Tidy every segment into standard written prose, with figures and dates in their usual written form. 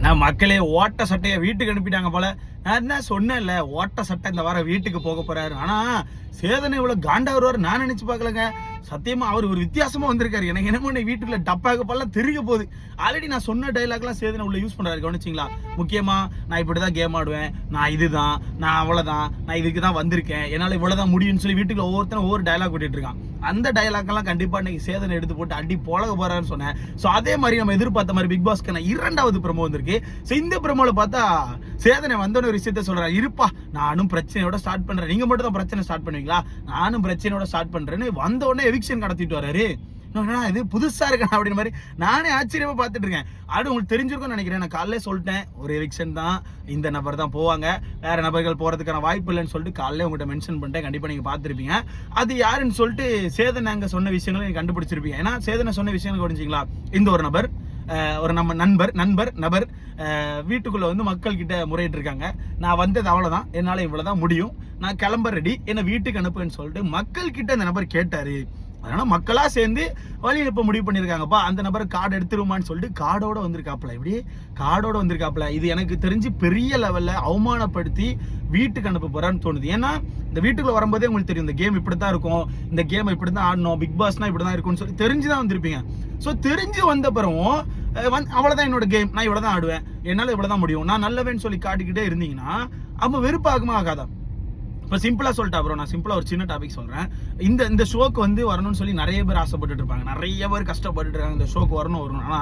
நான் மக்களே ஓட்ட சட்டையை வீட்டுக்கு அனுப்பிட்டாங்க போல. நான் என்ன சொன்னேன்ல, ஓட்ட சட்டை இந்த வாரம் வீட்டுக்கு போக போறாரு. ஆனா சேதனை இவ்வளவு காண்டா வருவாரு நான் நினைச்சு பார்க்கலங்க. சத்தியமா அவர் ஒரு வித்தியாசமா வந்திருக்காரு. எனக்கு என்னமோ வீட்டுக்குள்ள டப்பாக பல்லாம் திருக போகுது. ஆல்ரெடி நான் சொன்ன டைலாக்லாம் சேதனை உள்ள யூஸ் பண்றாரு, கவனிச்சிங்களா? முக்கியமா நான் இப்படிதான் கேம் ஆடுவேன், நான் இதுதான், நான் அவ்வளவுதான், நான் இதுக்கு தான் வந்திருக்கேன், என்னால இவ்வளவுதான் முடியும்னு சொல்லி வீட்டுக்குள்ள ஒவ்வொருத்தரும் ஒவ்வொரு டைலாக் விட்டுட்டு இருக்கான். அந்த டைலாக் எல்லாம் கண்டிப்பா இன்னைக்கு சேதனை எடுத்து போட்டு அடி போலக போறாருன்னு சொன்னேன். சோ அதே மாதிரி நம்ம எதிர்பார்த்த மாதிரி பிக் பாஸ்க்கான 2வது ப்ரோமோ வந்திருக்கு. சோ இந்த ப்ரோமோல பார்த்தா சேதனை வந்தோன்னு ஒரு விஷயத்த சொல்றாரு, இருப்பா நானும் பிரச்சனையோட ஸ்டார்ட் பண்றேன், நீங்க மட்டும் தான் பிரச்சனை ஸ்டார்ட் பண்ணுவீங்களா, நானும் பிரச்சனையோட ஸ்டார்ட் பண்றேன்னு வந்த உடனே எவிக்ஷன் கடத்திட்டு வராரு. இது புதுசா இருக்கு அப்படின்னு மாதிரி நானே ஆச்சரியமா பார்த்துட்டு இருக்கேன். அது உங்களுக்கு தெரிஞ்சிருக்கும்னு நினைக்கிறேன். நான் காலையில சொல்லிட்டேன், ஒரு எவிக்ஷன் தான், இந்த நபர் தான் போவாங்க, வேற நபர்கள் போறதுக்கான வாய்ப்பு இல்லைன்னு சொல்லிட்டு காலையில உங்கள்கிட்ட மென்ஷன் பண்ணிட்டேன். கண்டிப்பா நீங்க பார்த்துருப்பீங்க. அது யாருன்னு சொல்லிட்டு சேதனை அங்க சொன்ன விஷயங்களை நீங்க கண்டுபிடிச்சிருப்பீங்க. ஏன்னா சேதனை சொன்ன விஷயங்கள் கவனிச்சிங்களா? இந்த ஒரு நபர், ஒரு நம்ம நபர் வீட்டுக்குள்ள வந்து மக்கள் கிட்ட முறையிட்டு இருக்காங்க. நான் வந்தது அவ்வளவுதான், என்னால இவ்வளவுதான் முடியும், நான் கிளம்ப ரெடி, என்ன வீட்டுக்கு அனுப்புன்னு சொல்லிட்டு மக்கள் கிட்ட அந்த நபர் கேட்டாரு. அதனால மக்களா சேர்ந்து வழி அனுப்ப முடிவு பண்ணிருக்காங்கப்பா. அந்த நபர் கார்டு எடுத்துருமான்னு சொல்லிட்டு கார்டோட வந்திருக்காப்ல. இப்படி கார்டோட வந்திருக்காப்ல. இது எனக்கு தெரிஞ்சு பெரிய லெவல்ல அவமானப்படுத்தி வீட்டுக்கு அனுப்ப போறான்னு தோணுது. ஏன்னா இந்த வீட்டுக்குள்ள வரும்போதே உங்களுக்கு தெரியும், இந்த கேம் இப்படித்தான் இருக்கும், இந்த கேம் இப்படிதான் ஆடணும், பிக் பாஸ்னா இப்படிதான் இருக்கும்னு சொல்லி தெரிஞ்சுதான் வந்திருப்பீங்க. சோ தெரிஞ்சு வந்த பிறகும் அவ்வளவுதான் என்னோட கேம், நான் இவ்வளவுதான் ஆடுவேன், என்னால இவ்வளவுதான் முடியும், நான் நல்லவேன்னு சொல்லி காட்டிக்கிட்டே இருந்தீங்கன்னா அப்ப வெறுப்பாகுமா ஆகாதா? இப்போ சிம்பிளா சொல்லிட்டா ப்ரோ, நான் சிம்பிளா ஒரு சின்ன டாபிக் சொல்றேன். இந்த ஷோக்கு வந்து வரணும்னு சொல்லி நிறைய பேர் ஆசைப்பட்டு இருப்பாங்க, நிறைய பேர் கஷ்டப்பட்டு இருக்காங்க இந்த ஷோக்கு வரணும். ஆனா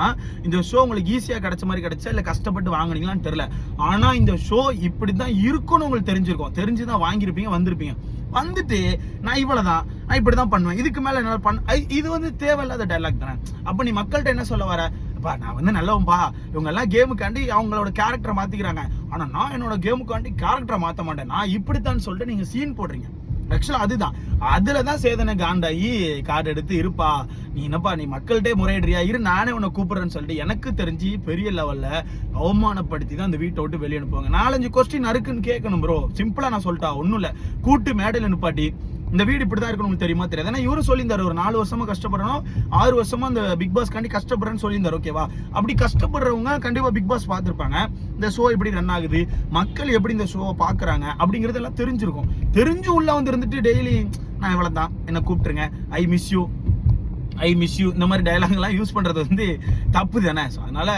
இந்த ஷோ உங்களுக்கு ஈஸியா கிடைச்ச மாதிரி கிடைச்சா இல்ல கஷ்டப்பட்டு வாங்கினீங்களான்னு தெரியல. ஆனா இந்த ஷோ இப்படிதான் இருக்கும்னு உங்களுக்கு தெரிஞ்சிருக்கும், தெரிஞ்சுதான் வாங்கியிருப்பீங்க, வந்திருப்பீங்க. வந்துட்டு நான் இவ்வளவுதான், நான் இப்படிதான் பண்ணுவேன், இதுக்கு மேல என்னால பண்ண, இது வந்து தேவையில்லாத டைலாக் தானே. அப்ப நீ மக்கள்கிட்ட என்ன சொல்ல வர? நான் வந்து நல்லவன்பா, இவங்க எல்லாம் கேமுக்காண்டி அவங்களோட கேரக்டரை மாத்திக்கிறாங்க, ஆனா நான் என்னோட கேமுக்காண்டி கேரக்டரை மாத்த மாட்டேன், நான் இப்படித்தான் சொல்லிட்டு நீங்க சீன் போடுறீங்க. ஆக்சுவலா அதுதான், அதுலதான் சேதனை காண்டாயி கார்டு எடுத்து, இருப்பா நீ என்னப்பா நீ மக்கள்கிட்டே முறையிடுறியா, இரு நானே உன்னை கூப்பிடுறேன்னு சொல்லிட்டு எனக்கு தெரிஞ்சு பெரிய லெவல்ல அவமானப்படுத்தி தான் அந்த வீட்டை விட்டு வெளியே அனுப்புவாங்க. 4-5 கொஸ்டின் இருக்குன்னு கேட்கணும் ப்ரோ. சிம்பிளா நான் சொல்லிட்டா ஒண்ணும் இல்ல, கூட்டு மேடையில் நிப்பாட்டி இந்த வீடு இப்படிதான் இருக்கணும் தெரியுமா தெரியாது. ஏன்னா இவரும் சொல்லியிருந்தாரு, ஒரு 4 வருஷமா கஷ்டப்படுறோம், 6 வருஷமா அந்த பிக் பாஸ் காண்டி கஷ்டப்படுறேன்னு சொல்லியிருந்தாரு. ஓகேவா? அப்படி கஷ்டப்படுறவங்க கண்டிப்பா பிக் பாஸ் பார்த்திருப்பாங்க, இந்த ஷோ எப்படி ரன் ஆகுது, மக்கள் எப்படி இந்த ஷோவை பாக்குறாங்க அப்படிங்கறது எல்லாம் தெரிஞ்சிருக்கும். தெரிஞ்சு உள்ள வந்து இருந்துட்டு டெய்லி நான் இவ்வளவுதான், என்ன கூப்பிட்டுருங்க, ஐ மிஸ் யூ இந்த மாதிரி டைலாக் எல்லாம் யூஸ் பண்றது வந்து தப்பு தானே. அதனால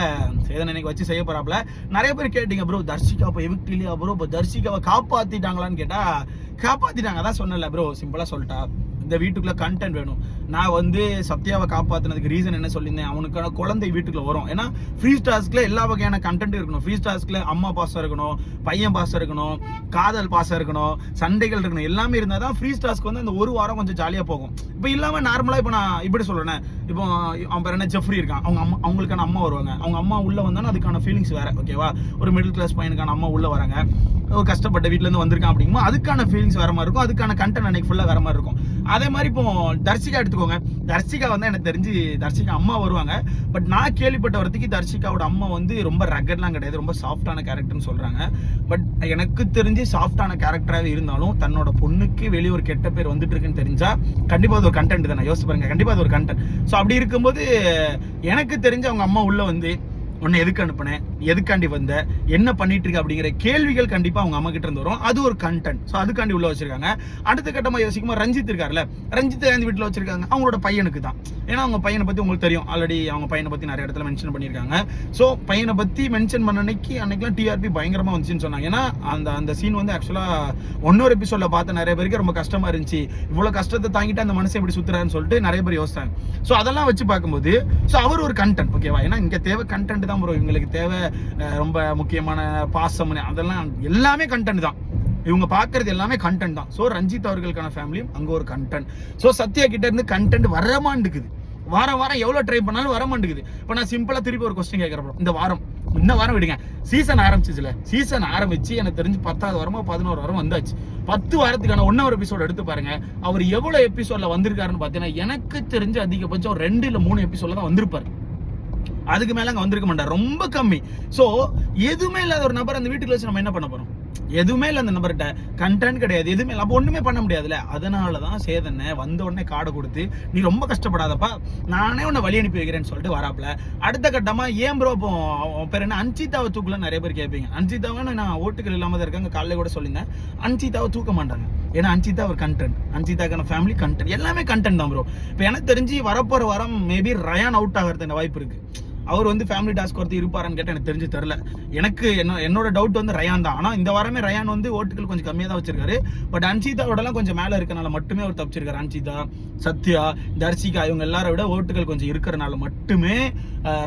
சேதனை இன்னைக்கு வச்சு செய்ய போறாப்ல. நிறைய பேர் கேட்டீங்க ப்ரோ, தர்ஷிகா இப்போ எவிக்ட் இல்லையா ப்ரோ, இப்போ தர்ஷிகாவை காப்பாத்திட்டாங்களான்னு கேட்டா காப்பாத்திட்டாங்க. அதான் சொன்னல ப்ரோ, சிம்பிளா சொல்லிட்டா இந்த வீட்டுக்குள்ள கண்டென்ட் வேணும். நான் வந்து சத்யாவை காப்பாத்தினதுக்கு ரீசன் என்ன சொல்லியிருந்தேன், அவனுக்கான குழந்தை வீட்டுக்குள்ள வரும். ஏன்னா ஃப்ரீ ஸ்டார்ஸ்க்குள்ள எல்லா வகையான கண்டென்ட் இருக்கணும். ஃப்ரீ ஸ்டார்ஸ்க்குள்ள அம்மா பாசம் இருக்கணும், பையன் பாசம் இருக்கணும், காதல் பாசம் இருக்கணும், சண்டைகள் இருக்கணும், எல்லாமே இருந்தால் தான் ஃப்ரீ ஸ்டார்ஸ்க்கு வந்து அந்த ஒரு வாரம் கொஞ்சம் ஜாலியா போகும். இப்போ இல்லாம நார்மலா இப்போ நான் இப்படி சொல்றேன், இப்போ அவன் பேர் என்ன ஜெஃப்ரி இருக்கான், அவங்களுக்கான அம்மா வருவாங்க, அவங்க அம்மா உள்ள வந்தாலும் அதுக்கான ஃபீலிங்ஸ் வேற. ஓகேவா? ஒரு மிடில் கிளாஸ் பையனுக்கான அம்மா உள்ள வராங்க, ஒரு கஷ்டப்பட்ட வீட்டுல இருந்து வந்திருக்கான் அப்படிங்கும்போது அதுக்கான ஃபீலிங்ஸ் வேற மாதிரி இருக்கும், அதுக்கான கண்டென்ட் அன்னைக்கு ஃபுல்லா வேற மாதிரி இருக்கும். அதே மாதிரி இப்போ தர்ஷிகா எடுத்துக்கோங்க. தர்ஷிகா வந்து எனக்கு தெரிஞ்சு தர்ஷிகா அம்மா வருவாங்க. பட் நான் கேள்விப்பட்ட வரதுக்கு தர்ஷிகாவோட அம்மா வந்து ரொம்ப ரகட்லாம் கிடையாது, ரொம்ப சாஃப்டான கேரக்டர்னு சொல்றாங்க. பட் எனக்கு தெரிஞ்சு சாஃப்டான கேரக்டராகவே இருந்தாலும் தன்னோட பொண்ணுக்கு வெளியே ஒரு கெட்ட பேர் வந்துட்டு இருக்குன்னு தெரிஞ்சா கண்டிப்பா அது ஒரு கண்டென்ட் தானே. யோசிச்சு பாருங்க, கண்டிப்பா அது ஒரு கண்டென்ட். ஸோ அப்படி இருக்கும்போது எனக்கு தெரிஞ்சு அவங்க அம்மா உள்ள வந்து உன்னை எதுக்கு அனுப்புனேன், எதுக்காண்டி வந்த, என்ன பண்ணிட்டு இருக்க அப்படிங்கிற கேள்விகள் கண்டிப்பா அவங்க அம்மா கிட்ட இருந்து வரும். அது ஒரு கண்டென்ட். ஸோ அதுக்காண்டி உள்ள வச்சிருக்காங்க. அடுத்த கட்டமா யோசிக்குமா, ரஞ்சித் இருக்காருல்ல, ரஞ்சித் அந்த வீட்டில் வச்சிருக்காங்க அவங்களோட பையனுக்கு தான். ஏன்னா அவங்க பையனை பத்தி உங்களுக்கு தெரியும், ஆல்ரெடி அவங்க பையனை பத்தி நிறைய இடத்துல மென்ஷன் பண்ணியிருக்காங்க. ஸோ பையனை பத்தி மென்ஷன் பண்ண அன்னைக்கெல்லாம் டிஆர்பி பயங்கரமா வந்துச்சுன்னு சொன்னாங்க. ஏன்னா அந்த சீன் வந்து ஆக்சுவலா 1 எபிசோட்ல பார்த்த நிறைய பேருக்கு ரொம்ப கஷ்டமா இருந்துச்சு, இவ்வளவு கஷ்டத்தை தாங்கிட்டு அந்த மனுஷன் எப்படி சுத்துறாருன்னு சொல்லிட்டு நிறைய பேர் யோசிச்சாங்க. ஸோ அதெல்லாம் வச்சு பார்க்கும்போது ஸோ அவர் ஒரு கண்டென்ட். ஓகேவா? ஏன்னா இங்க தேவை கண்டென்ட் தான் ப்ரோ, இவங்களுக்கு தேவை ரொம்ப முக்கியமான பாசம், அதெல்லாம் எல்லாமே கண்டென்ட் தான். இவங்க பாக்குறது எல்லாமே கண்டென்ட் தான். சோ ரஞ்சித் அவர்களுக்கான ஃபேமிலியும் அங்க ஒரு கண்டென்ட். சோ சத்யா கிட்ட இருந்து கண்டென்ட் வரமாண்டுக்குது, வாரம் எவ்வளவு ட்ரை பண்ணாலும் வரமாண்டுக்குது. இப்ப நான் சிம்பிளா திருப்பி ஒரு கொஸ்டின் கேட்கறேன், இந்த வாரம் விடுங்க, சீசன் ஆரம்பிச்சுல, சீசன் ஆரம்பிச்சு எனக்கு தெரிஞ்சு 10வது வாரமா 11 வாரம் வந்தாச்சு. 10 வாரத்துக்கான 1 எபிசோட் எடுத்து பாருங்க, அவர் எவ்வளவு எபிசோட்ல வந்திருக்காருன்னு பாத்தீங்கன்னா எனக்கு தெரிஞ்சு அதிகபட்சம் 2 இல்ல 3 எபிசோட்ல தான் வந்திருப்பாரு. அதுக்கு மேல அங்க வந்திருக்க மாட்டார், ரொம்ப கம்மி. சோ எதுவுமே இல்லாத ஒரு நபர் அந்த வீட்டுக்குள்ள வச்சு நம்ம என்ன பண்ண போறோம்? எதுவுமே இல்லை அந்த நபர்கிட்ட, கண்டென்ட் கிடையாது, எதுவுமே இல்லை. அப்போ ஒன்றுமே பண்ண முடியாதுல்ல. அதனால தான் சேதனை வந்த உடனே கார்டை கொடுத்து நீ ரொம்ப கஷ்டப்படாதப்பா, நானே உன்னை வழி அனுப்பி வைக்கிறேன்னு சொல்லிட்டு வராப்புல. அடுத்த கட்டமாக ஏன் ப்ரோ இப்போ பேர் என்ன அன்சிதாவை தூக்கல நிறைய பேர் கேட்பீங்க. அன்சிதாவை நான் ஓட்டுகள் இல்லாமல் தான் இருக்காங்க, காலையில் கூட சொல்லியிருந்தேன். அன்சிதாவை தூக்க மாட்டாங்க, ஏன்னா அன்சிதா ஒரு கண்டென்ட், அன்சிதாக்கான ஃபேமிலி கண்டென்ட், எல்லாமே கண்டென்ட் தான் ப்ரோ. இப்போ எனக்கு தெரிஞ்சு வரப்போகிற வாரம் மேபி ரயான் அவுட் ஆகிறதுக்கு வாய்ப்பு இருக்குது. அவர் வந்து ஃபேமிலி டாஸ்க் ஒருத்தர் இருப்பாரான்னு கேட்டால் எனக்கு தெரிஞ்சு தெரில. எனக்கு என்னோட டவுட் வந்து ரயான் தான். ஆனால் இந்த வாரமே ரயான் வந்து ஓட்டுகள் கொஞ்சம் கம்மியாக தான் வச்சிருக்காரு. பட் அன்சிதாவோடலாம் கொஞ்சம் மேலே இருக்கனால மட்டுமே அவர் தப்பிச்சிருக்காரு. அன்சிதா, சத்யா, தர்சிகா இவங்க எல்லாரை விட ஓட்டுகள் கொஞ்சம் இருக்கிறனால மட்டுமே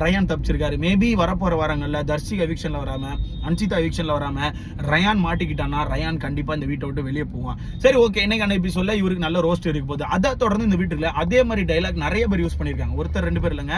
ரயான் தப்பிச்சிருக்காரு. மேபி வரப்போகிற வாரங்களில் தர்சிகா எவிக்ஷனில் வராமல், அன்சிதா எவிக்ஷனில் வராமல் ரயான் மாட்டிக்கிட்டானா ரயான் கண்டிப்பாக இந்த வீட்டை விட்டு வெளியே போவான். சரி ஓகே, இன்னைக்கான எபிசோட்ல இவருக்கு நல்ல ரோஸ்ட் இருக்க போகுது. அதை தொடர்ந்து இந்த வீட்டில் அதே மாதிரி டைலாக் நிறைய பேர் யூஸ் பண்ணியிருக்காங்க. ஒருத்தர் 2 பேர் இல்லைங்க,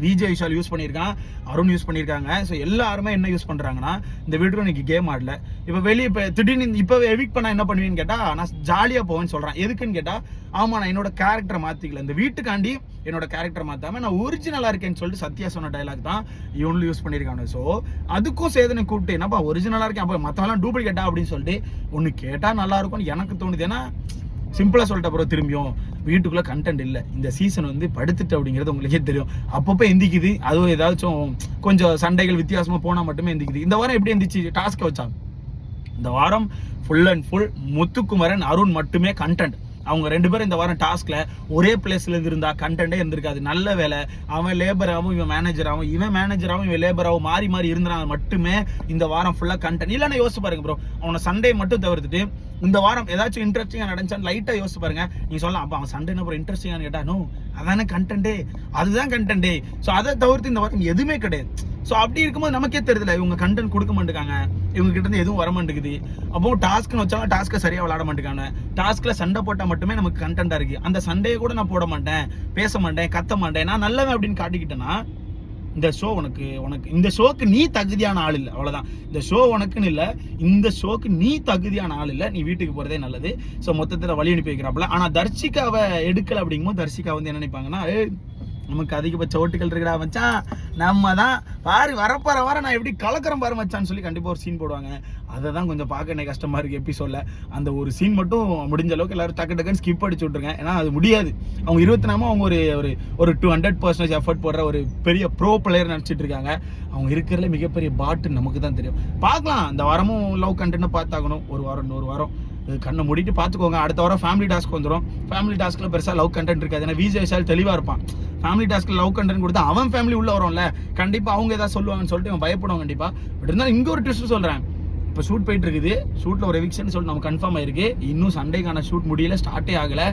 விஜய் விஷால் யூஸ் பண்ணியிருக்கான், அருண் யூஸ் பண்ணியிருக்காங்க. ஸோ எல்லாருமே என்ன யூஸ் பண்ணுறாங்கன்னா, இந்த வீட்டில் இன்னைக்கு கேம் ஆடல, இப்போ வெளியே இப்போ திடீர்னு இப்போ எவிக் பண்ணால் என்ன பண்ணுவீன்னு கேட்டால் நான் ஜாலியாக போவேன்னு சொல்கிறேன். எதுக்குன்னு கேட்டால், ஆமாம் நான் என்னோட கேரக்டரை மாற்றிக்கல, இந்த வீட்டுக்காண்டி என்னோட கேரக்டர் மாற்றாமல் நான் ஒரிஜினலாக இருக்கேன்னு சொல்லிட்டு சத்யா சொன்ன டைலாக் தான் இவனும் யூஸ் பண்ணியிருக்காங்க. ஸோ அதுக்கும் சேதனை கூப்பிட்டு என்னப்பா ஒரிஜினலாக இருக்கேன், அப்போ மற்றவெல்லாம் டூப்ளிகேட்டா அப்படின்னு சொல்லிட்டு ஒன்று கேட்டால் நல்லா இருக்கும்னு எனக்கு தோணுது. ஏன்னா சிம்பிளாக சொல்லிட்ட அப்புறம் திரும்பியும் வீட்டுக்குள்ளே கண்டென்ட் இல்லை, இந்த சீசன் வந்து படுத்துட்டு அப்படிங்கிறது உங்களுக்கே தெரியும். அப்பப்போ எந்திக்குது, அதுவும் ஏதாச்சும் கொஞ்சம் சண்டைகள் வித்தியாசமாக போனால் மட்டுமே எந்திக்குது. இந்த வாரம் எப்படி எந்திரிச்சு டாஸ்க்கை வச்சாங்க? இந்த வாரம் full and full Muthukumaran, Arun மட்டுமே கண்டென்ட். அவங்க 2 பேரும் இந்த வாரம் டாஸ்க்ல ஒரே பிளேஸ்ல இருந்தா கண்டென்ட்டே இருந்திருக்காது. நல்ல வேலை, அவன் லேபராகவும் இவன் மேனேஜராகவும், இவன் மேனேஜராகவும் இவன் லேபராகவும் மாறி மாறி இருந்தாங்க மட்டுமே இந்த வாரம் ஃபுல்லா கண்டென்ட். இல்லைன்னா யோசிச்சு பாருங்க ப்ரோ, அவனை சண்டே மட்டும் தவிர்த்துட்டு இந்த வாரம் ஏதாச்சும் இன்ட்ரெஸ்டிங்காக நடந்துச்சான்னு லைட்டாக யோசிச்சு பாருங்க. நீ சொல்லலாம் அப்போ அவன் சண்டே அப்புறம் இன்ட்ரெஸ்டிங்கானு கேட்டா, நோ அதானே கண்டென்ட்டே, அதுதான் கண்டென்ட்டே. ஸோ அதை தவிர்த்து இந்த வாரம் எதுவுமே கிடையாது. ஸோ அப்படி இருக்கும்போது நமக்கே தெரியுதுல, இவங்க கண்டென்ட் கொடுக்க மாட்டேங்காங்க, இவங்க கிட்ட இருந்து எதுவும் வர மாட்டேங்குது. அப்போ டாஸ்க்னு வச்சாலும் டாஸ்க்கை சரியாக விளாட மாட்டேங்காங்க. டாஸ்க்ல சண்டை போட்டால் மட்டுமே நமக்கு கண்டென்ட்டாக இருக்கு. அந்த சண்டையை கூட நான் போட மாட்டேன், பேச மாட்டேன், கத்த மாட்டேன், நான் நல்லவன் அப்படின்னு காட்டிக்கிட்டேன்னா இந்த ஷோ உனக்கு இந்த ஷோக்கு நீ தகுதியான ஆள் இல்லை, அவ்வளோதான். இந்த ஷோ உனக்குன்னு இல்லை, இந்த ஷோக்கு நீ தகுதியான ஆள் இல்லை, நீ வீட்டுக்கு போகிறதே நல்லது. ஸோ மொத்தத்தில் வழி அனுப்பி வைக்கிறாப்புல. ஆனால் தர்சிகாவை எடுக்கலை அப்படிங்கும்போது தர்சிகா வந்து என்ன நினைப்பாங்கன்னா, நமக்கு அதிகபட்ச ஓட்டுகள் இருக்குடா மச்சான், நம்ம தான் பாரு வரப்போற வாரம் நான் எப்படி கலக்கிறேன் பாரு மச்சான்னு சொல்லி கண்டிப்பாக ஒரு சீன் போடுவாங்க. அதை தான் கொஞ்சம் பார்க்க எனக்கு கஷ்டமாக இருக்குது எபிசோடில். அந்த ஒரு சீன் மட்டும் முடிஞ்ச அளவுக்கு எல்லாரும் டக்கு டக்குன்னு ஸ்கிப் அடிச்சு விட்ருங்க. ஏன்னா அது முடியாது. அவங்க 24 அவங்க ஒரு 200% எஃபர்ட் போடுற ஒரு பெரிய ப்ரோ பிளேயர் நினச்சிட்டு இருக்காங்க. அவங்க இருக்கிறதுல மிகப்பெரிய பாட்டு நமக்கு தான் தெரியும். பார்க்கலாம், இந்த வாரமும் லவ் கண்டென்ட்டை பார்த்தாகணும். ஒரு வாரம் இன்னொரு வாரம் கண்ணை மூடிட்டு பார்த்துக்கோங்க. அடுத்த வாரம் ஃபேமிலி டாஸ்க் வந்துடும். ஃபேமிலி டாஸ்க்கில் பெருசாக லவ் கண்டென்ட் இருக்காது. ஏன்னா விஜய் விஷால் தெளிவாக இருப்பான். ஃபேமிலி டாஸ்க்கில் லவ் கண்டென்ட் கொடுத்தா அவன் ஃபேமிலி உள்ள வரும்ல, கண்டிப்பாக அவங்க ஏதாவது சொல்லுவாங்கன்னு சொல்லிட்டு அவன் பயப்படுவான் கண்டிப்பாக. பட் இருந்தாலும் இங்கே ஒரு ட்விஸ்ட் சொல்கிறேன். இப்போ ஷூட் போயிட்டு இருக்குது, ஷூட்டில் ஒரு எவிக்ஷன் சொல்லிட்டு நம்ம கன்ஃபார்ம் ஆயிருக்கு. இன்னும் சண்டேக்கான ஷூட் முடியல, ஸ்டார்ட்டே ஆகலை.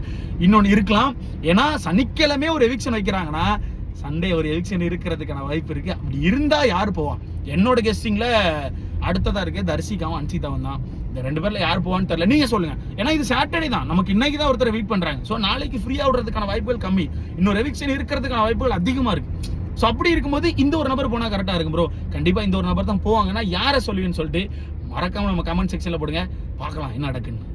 இன்னொன்று இருக்கலாம், ஏன்னா சனிக்கிழமே ஒரு எவிக்ஷன் வைக்கிறாங்கன்னா சண்டே ஒரு எவிக்ஷன் இருக்கிறதுக்கான வாய்ப்பு இருக்குது. அப்படி இருந்தால் யார் போவான்? என்னோட கெஸ்டிங்கில் அடுத்ததாக இருக்குது தர்சிகாவும் அன்சிதாவும் தான். இந்த 2 பேர்ல யார் போவான்னு தெரியல, நீங்க சொல்லுங்க. ஏன்னா இது சாட்டர்டே தான், நமக்கு இன்னைக்கு தான் ஒருத்தர் வெயிட் பண்றாங்க. ஸோ நாளைக்கு ஃப்ரீயா விடுறதுக்கான வாய்ப்புகள் கம்மி, இன்னொரு எவிக்ஷன் இருக்கிறதுக்கான வாய்ப்புகள் அதிகமா இருக்கு. ஸோ அப்படி இருக்கும்போது இந்த ஒரு நபர் போனா கரெக்டா இருக்கும் ப்ரோ. கண்டிப்பா இந்த ஒரு நபர் தான் போவாங்கன்னா யாரை சொல்லுவீங்கன்னு சொல்லிட்டு மறக்காம நம்ம கமெண்ட் செக்ஷன்ல போடுங்க, பார்க்கலாம் என்ன நடக்குன்னு.